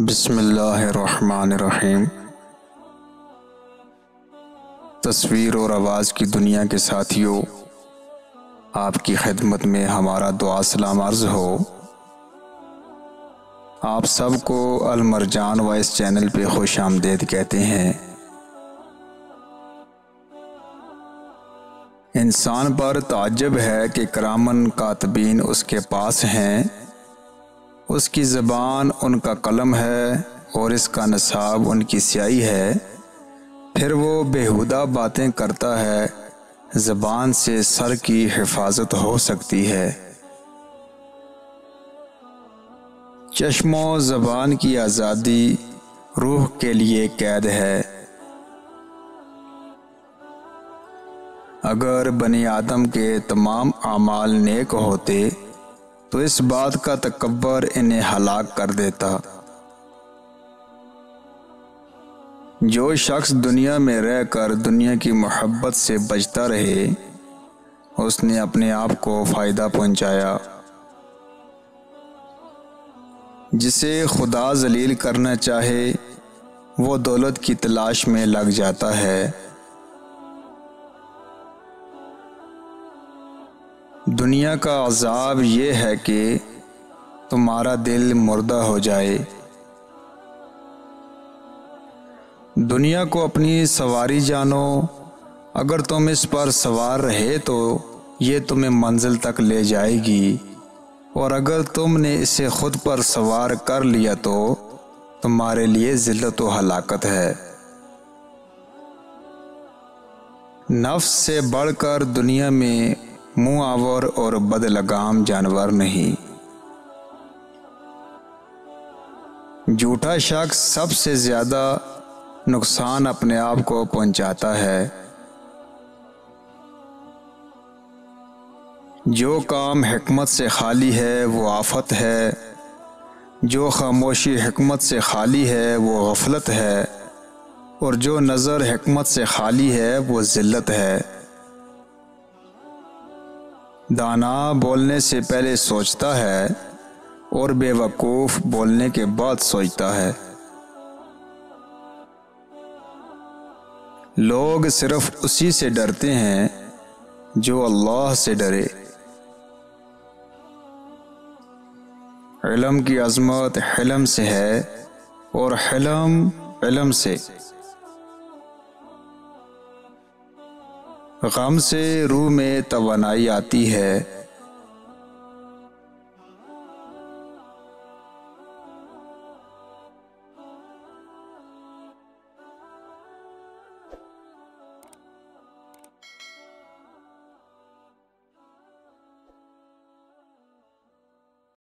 بسم اللہ الرحمن الرحیم۔ تصویر اور آواز کی دنیا کے ساتھیوں، آپ کی خدمت میں ہمارا دعا سلام عرض ہو۔ آپ سب کو المرجان وائس چینل پہ خوش آمدید کہتے ہیں۔ انسان پر تعجب ہے کہ کرامن کاتبین اس کے پاس ہیں، اس کی زبان ان کا قلم ہے اور اس کا نصاب ان کی سیاہی ہے، پھر وہ بیہودہ باتیں کرتا ہے۔ زبان سے سر کی حفاظت ہو سکتی ہے۔ چشم و زبان کی آزادی روح کے لیے قید ہے۔ اگر بنی آدم کے تمام اعمال نیک ہوتے تو اس بات کا تکبر انہیں ہلاک کر دیتا۔ جو شخص دنیا میں رہ کر دنیا کی محبت سے بچتا رہے، اس نے اپنے آپ کو فائدہ پہنچایا۔ جسے خدا ذلیل کرنا چاہے وہ دولت کی تلاش میں لگ جاتا ہے۔ دنیا کا عذاب یہ ہے کہ تمہارا دل مردہ ہو جائے۔ دنیا کو اپنی سواری جانو، اگر تم اس پر سوار رہے تو یہ تمہیں منزل تک لے جائے گی، اور اگر تم نے اسے خود پر سوار کر لیا تو تمہارے لیے ذلت و ہلاکت ہے۔ نفس سے بڑھ کر دنیا میں منہ آور اور بد لگام جانور نہیں۔ جھوٹا شخص سب سے زیادہ نقصان اپنے آپ کو پہنچاتا ہے۔ جو کام حکمت سے خالی ہے وہ آفت ہے، جو خاموشی حکمت سے خالی ہے وہ غفلت ہے، اور جو نظر حکمت سے خالی ہے وہ ذلت ہے۔ دانا بولنے سے پہلے سوچتا ہے اور بے وقوف بولنے کے بعد سوچتا ہے۔ لوگ صرف اسی سے ڈرتے ہیں جو اللہ سے ڈرے۔ علم کی عظمت حلم سے ہے اور حلم علم سے۔ غم سے روح میں توانائی آتی ہے